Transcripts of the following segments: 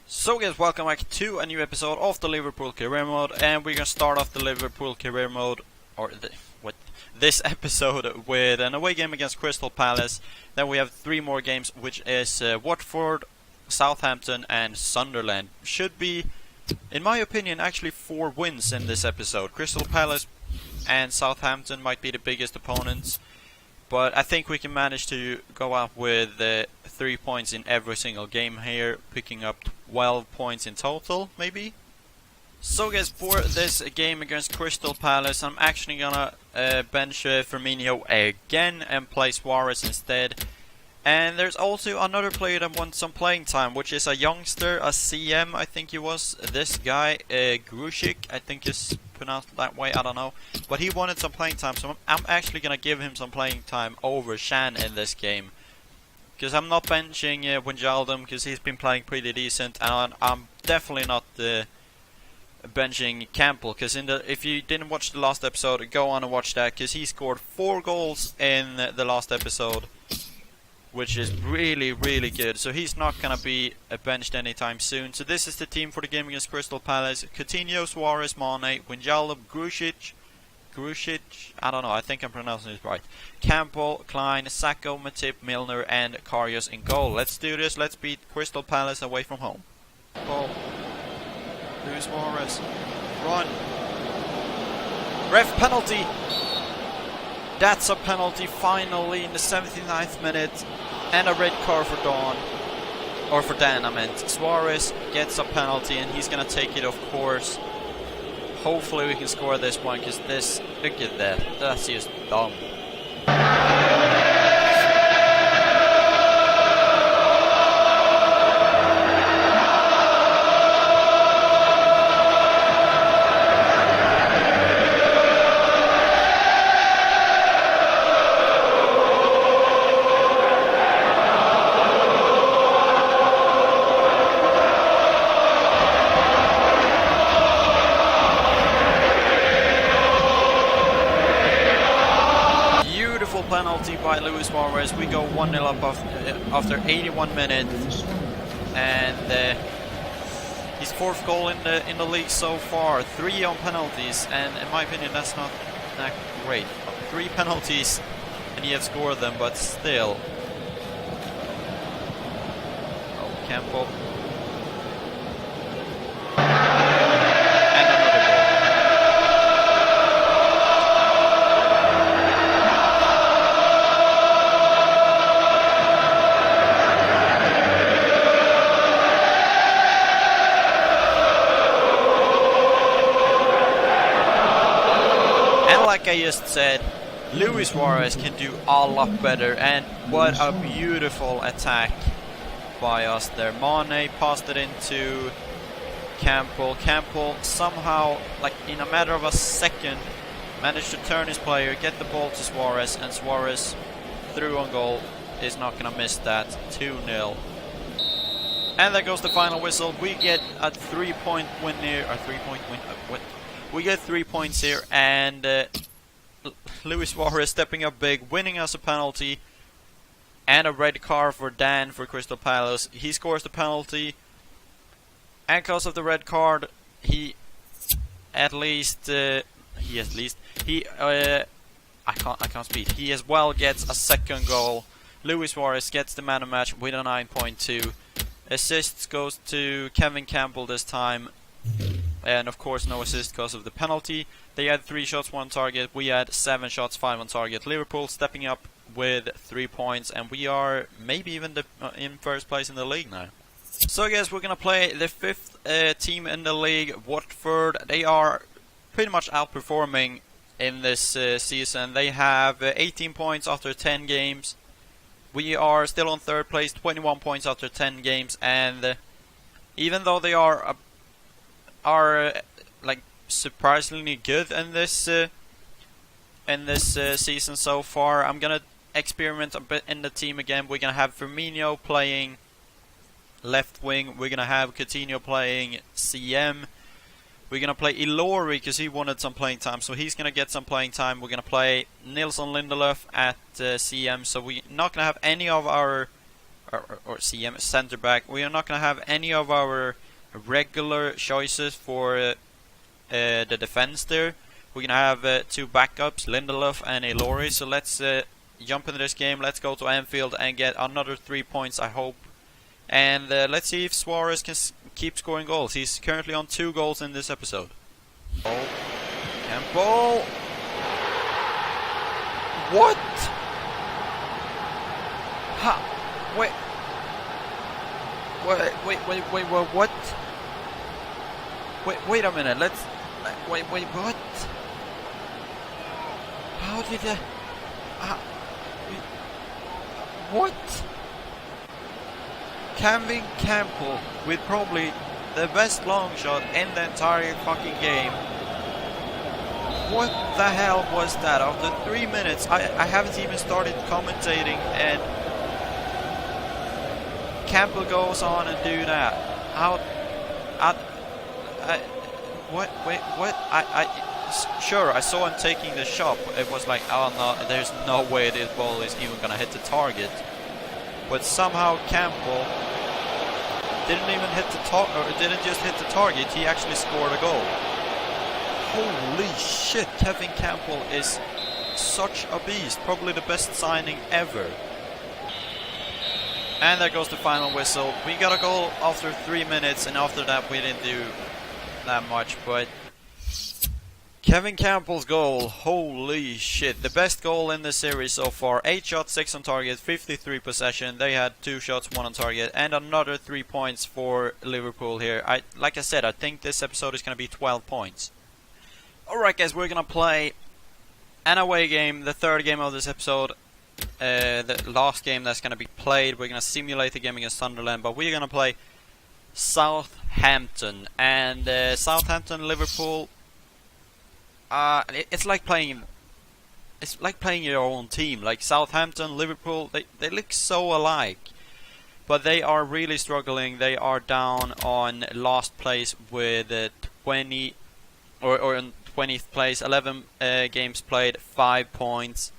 So guys, welcome back to a new episode of the Liverpool career mode, and we're gonna start off the Liverpool career mode, or this episode with an away game against Crystal Palace. Then we have 3 more games, which is Watford, Southampton and Sunderland. Should be, in my opinion, actually 4 wins in this episode. Crystal Palace and Southampton might be the biggest opponents, but I think we can manage to go out with 3 points in every single game here, picking up 12 points in total, maybe? So guys, for this game against Crystal Palace, I'm actually gonna bench Firmino again and play Suarez instead. And there's also another player that wants some playing time, which is a youngster, a CM, I think he was. This guy, Grusic, I think is pronounced that way, I don't know. But he wanted some playing time, so I'm actually gonna give him some playing time over Shan in this game. Because I'm not benching Wijnaldum, because he's been playing pretty decent, and I'm definitely not benching Campbell, because if you didn't watch the last episode, go on and watch that, because he scored 4 goals in the last episode, which is really, really good. So he's not going to be benched anytime soon. So this is the team for the game against Crystal Palace. Coutinho, Suarez, Mane, Wijnaldum, Grusic, I don't know, I think I'm pronouncing it right. Campbell, Klein, Sacco, Matip, Milner and Karius in goal. Let's do this, let's beat Crystal Palace away from home. Ball. Luis Suarez. Run. Ref penalty. That's a penalty finally in the 79th minute. And a red card for Dan. Or for Dan, I meant. Suarez gets a penalty and he's gonna take it, of course. Hopefully we can score this one, because this, look at that, that's just dumb. Penalty by Luis Suarez. We go 1-0 up after 81 minutes, and his 4th goal in the league so far. 3 on penalties, and in my opinion that's not that great. 3 penalties and he has scored them, but still. Oh, Campbell. Like I just said, Luis Suarez can do a lot better, and what a beautiful attack by us there. Mane passed it into Campbell. Campbell somehow, like in a matter of a second, managed to turn his player, get the ball to Suarez, and Suarez through on goal is not going to miss that. 2-0. And there goes the final whistle. We get a 3-point win here, or 3-point win. We get 3 points here, and Luis Suarez stepping up big, winning us a penalty, and a red card for Dan for Crystal Palace. He scores the penalty, and because of the red card, I can't speak. He as well gets a 2nd goal. Luis Suarez gets the man of match with a 9.2. Assists goes to Kevin Campbell this time. And of course no assist because of the penalty. They had 3 shots, 1 target. We had 7 shots, 5 on target. Liverpool stepping up with 3 points, and we are maybe even in 1st place in the league now. So guys, we're gonna play the 5th team in the league, Watford. They are pretty much outperforming in this season. They have 18 points after 10 games. We are still on 3rd place, 21 points after 10 games, and even though they are like surprisingly good in this season so far, I'm gonna experiment a bit in the team again. We're gonna have Firmino playing left wing. We're gonna have Coutinho playing CM. We're gonna play Ilori because he wanted some playing time, so he's gonna get some playing time. We're gonna play Nilsson Lindelöf at CM, so we're not gonna have any of our or CM, center back. We are not going to have any of our regular choices for the defense there. We're going to have 2 backups, Lindelof and Elori. So let's jump into this game. Let's go to Anfield and get another 3 points, I hope. And let's see if Suarez can keep scoring goals. He's currently on 2 goals in this episode. Oh, Campbell! What? Ha! Wait. What? Wait a minute. Let's. Wait, what? How did I? What? Kevin Campbell with probably the best long shot in the entire fucking game. What the hell was that? After 3 minutes, I haven't even started commentating, and Campbell goes on and do that. How? What? Wait, what? Sure, I saw him taking the shot. It was like, oh no, there's no way this ball is even gonna hit the target. But somehow Campbell didn't even hit the didn't just hit the target. He actually scored a goal. Holy shit! Kevin Campbell is such a beast. Probably the best signing ever. And there goes the final whistle. We got a goal after 3 minutes, and after that we didn't do that much, but Kevin Campbell's goal, holy shit, the best goal in the series so far. 8 shots, 6 on target, 53 possession. They had 2 shots, 1 on target, and another 3 points for Liverpool here. Like I said, I think this episode is going to be 12 points. Alright guys, we're going to play an away game, the 3rd game of this episode. The last game that's going to be played. We're going to simulate the game against Sunderland, but we're going to play Southampton. And Southampton, Liverpool, it's like playing your own team. Like Southampton, Liverpool, they look so alike, but they are really struggling. They are down on last place with 20 or in 20th place, 11 games played, 5 points.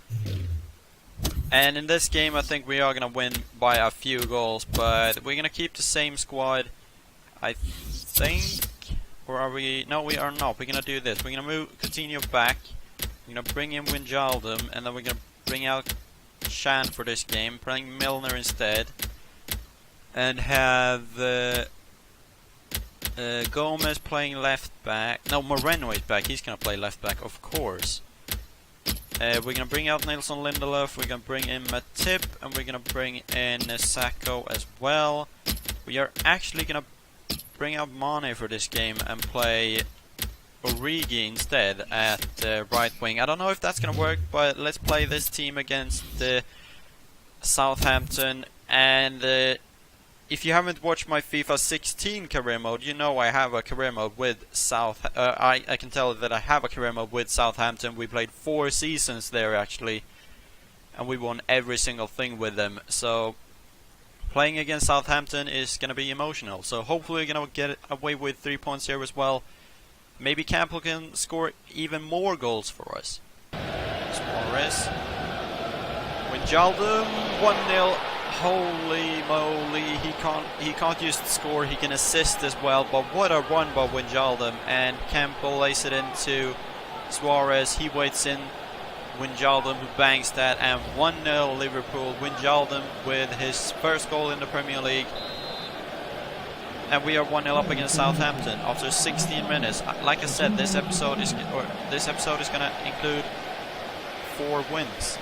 And in this game I think we are gonna win by a few goals, but we're gonna keep the same squad, I think. Or are we? No, we are not. We're gonna do this. We're gonna continue back. We're gonna bring in Wijnaldum, and then we're gonna bring out Shan for this game, playing Milner instead, and have Gomez playing left back. No, Moreno is back. He's gonna play left back, of course. We're gonna bring out Nelson Lindelof. We're gonna bring in Matip, and we're gonna bring in Sacco as well. We are actually gonna bring out Mane for this game and play Origi instead at right wing. I don't know if that's gonna work, but let's play this team against Southampton. And if you haven't watched my FIFA 16 career mode, you know I have a career mode with I can tell that I have a career mode with Southampton. We played 4 seasons there actually, and we won every single thing with them. So playing against Southampton is going to be emotional. So hopefully we're going to get away with 3 points here as well. Maybe Campbell can score even more goals for us. SUAREZ. Wijnaldum, 1-0. Holy moly, he can't just score, he can assist as well. But what a run by Wijnaldum, and Campbell lays it into Suarez. He waits in Wijnaldum, who bangs that, and 1-0 Liverpool. Wijnaldum with his first goal in the Premier League, and we are 1-0 up against Southampton after 16 minutes. Like I said, this episode is going to include 4 wins.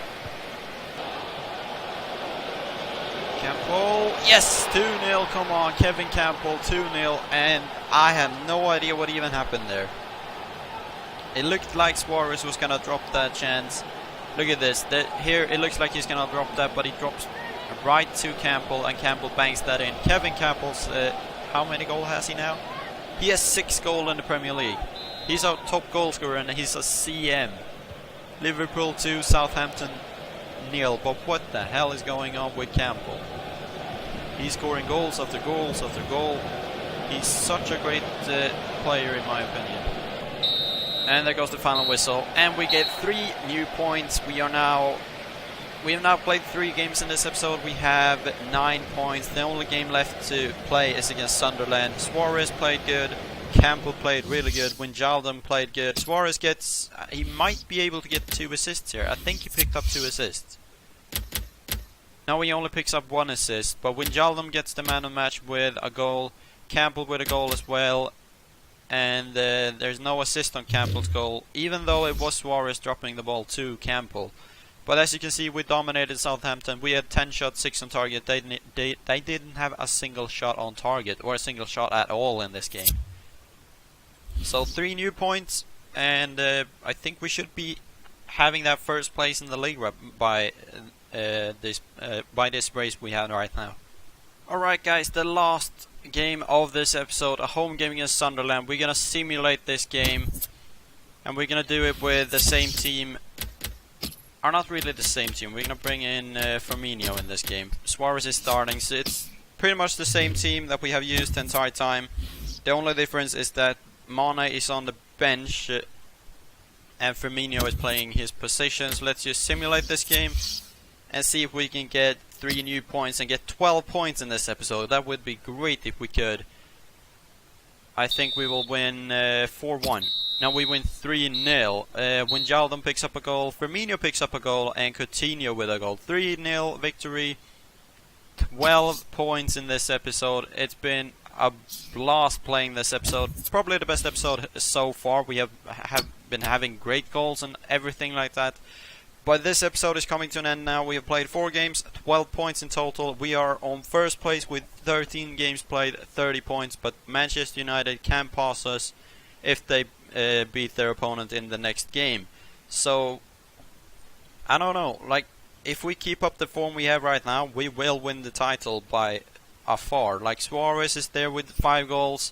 Campbell, yes, 2-0, come on, Kevin Campbell, 2-0, and I have no idea what even happened there. It looked like Suarez was gonna drop that chance. Look at this, here it looks like he's gonna drop that, but he drops right to Campbell, and Campbell bangs that in. Kevin Campbell's, how many goals has he now? He has 6 goals in the Premier League. He's our top goal scorer, and he's a CM. Liverpool 2, Southampton 0, but what the hell is going on with Campbell? He's scoring goals after goals after goal. He's such a great player in my opinion. And there goes the final whistle, and we get 3 new points. We are now We have now played 3 games in this episode. We have 9 points. The only game left to play is against Sunderland. SUAREZ played good. Campbell played really good. Wijnaldum played good. SUAREZ gets... he might be able to get 2 assists here. I think he picked up 2 assists. Now he only picks up 1 assist. But Wijnaldum gets the man of the match with a goal. Campbell with a goal as well. And there's no assist on Campbell's goal, even though it was SUAREZ dropping the ball to Campbell. But as you can see, we dominated Southampton. We had 10 shots, 6 on target. They didn't have a single shot on target, or a single shot at all in this game. So 3 new points, and I think we should be having that first place in the league by this race we have right now. Alright guys, the last game of this episode, a home game against Sunderland. We're gonna simulate this game, and we're gonna do it with the same team. Or not really the same team. We're gonna bring in Firmino in this game. SUAREZ is starting, so it's pretty much the same team that we have used the entire time. The only difference is that Mane is on the bench and Firmino is playing his position. So let's just simulate this game and see if we can get 3 new points and get 12 points in this episode. That would be great if we could. I think we will win 4-1. Now we win 3-0. Wijnaldum picks up a goal, Firmino picks up a goal, and Coutinho with a goal. 3-0 victory. 12 points in this episode. It's been a blast playing this episode. Probably the best episode so far. We have been having great goals and everything like that. But this episode is coming to an end now. We have played 4 games, 12 points in total. We are on first place with 13 games played, 30 points. But Manchester United can pass us if they beat their opponent in the next game. So, I don't know. Like, if we keep up the form we have right now, we will win the title by afar. Like, SUAREZ is there with 5 goals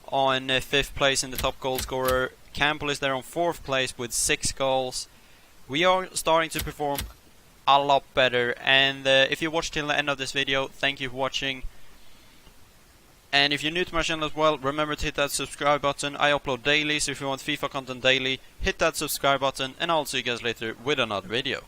on 5th place in the top goal scorer. Campbell is there on 4th place with 6 goals. We are starting to perform a lot better, and if you watched till the end of this video, thank you for watching. And if you're new to my channel as well, remember to hit that subscribe button. I upload daily, so if you want FIFA content daily, hit that subscribe button, and I'll see you guys later with another video.